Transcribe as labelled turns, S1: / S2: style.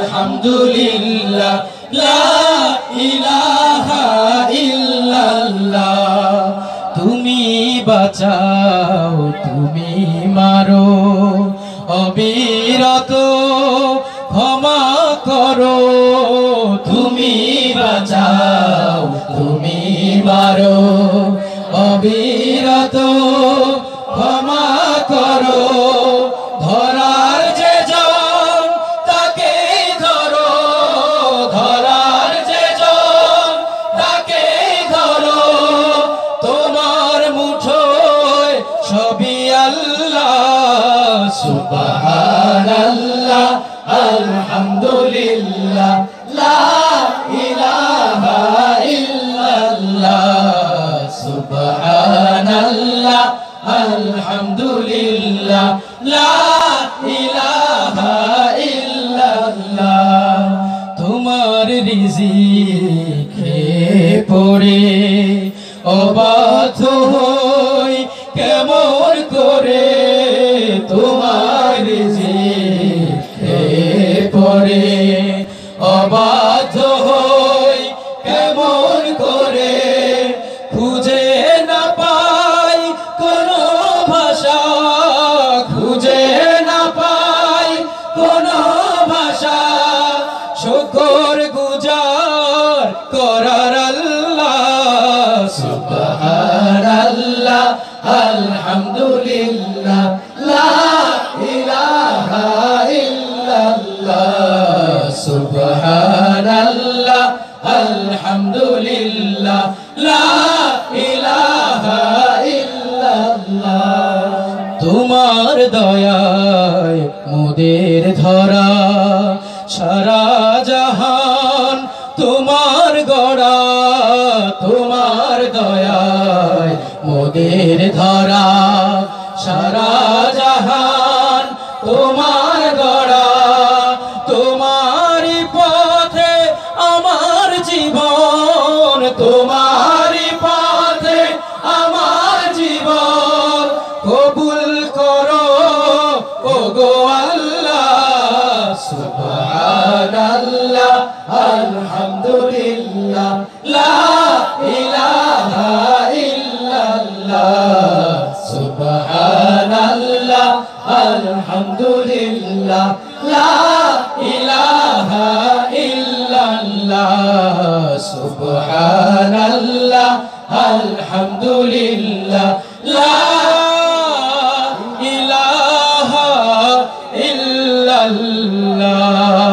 S1: আলহামদুলিল্লাহ লা ইলাহা ইল্লাল্লাহ। তুমি বাঁচাও তুমি মারো অবিরত ক্ষমা করো। তুমি বাঁচাও তুমি মারো অবিরত ক্ষমা করো। ধরার যে জন তাকে ধরো, ধরার যে জন তাকে ধরো। তোমার মুঠোয় সবই আল্লাহ। সুবহানাল্লাহ আলহামদুলিল্লাহ লা ইলাহা ইল্লাল্লাহ। সুবহানাল্লাহ আলহামদুলিল্লাহ লা ইলাহা ইল্লাল্লাহ। তোমার রিজিকে পড়ে অবাধ্য হই কেমন করে। তোমার রিজিকে পড়ে অবাধ্য হই কেমন করে। খুঁজে না পাই কোনো ভাষা, খুঁজে না পাই কোনো ভাষা। শুকর গুজার করার আল্লাহ। সুবহানাল্লাহ আলহামদুলিল্লাহ লা ইলাহা ইল্লাল্লাহ। সুবহানাল্লাহ আলহামদুলিল্লাহ লা ইলাহা ইল্লাল্লাহ। তোমার দয়ায় মোদের ধরা সারা জাহান তোমার গড়া। তোমার দয়ায় মোদের ধরা সারা জাহান তোমার গড়া। তোমারই পথে আমার জীবন, তোমারই পথে আমার জীবন। কবুল করো ওগো আল্লাহ। সুবহানাল্লাহ আলহামদুলিল্লাহ লা ইলাহা ইল্লাল্লাহ। সুবহানাল্লাহ আলহামদুলিল্লাহ লা ইলাহা ইল্লাল্লাহ। সুবহানাল্লাহ আলহামদুলিল্লাহ লা ইলাহা ইল্লাল্লাহ।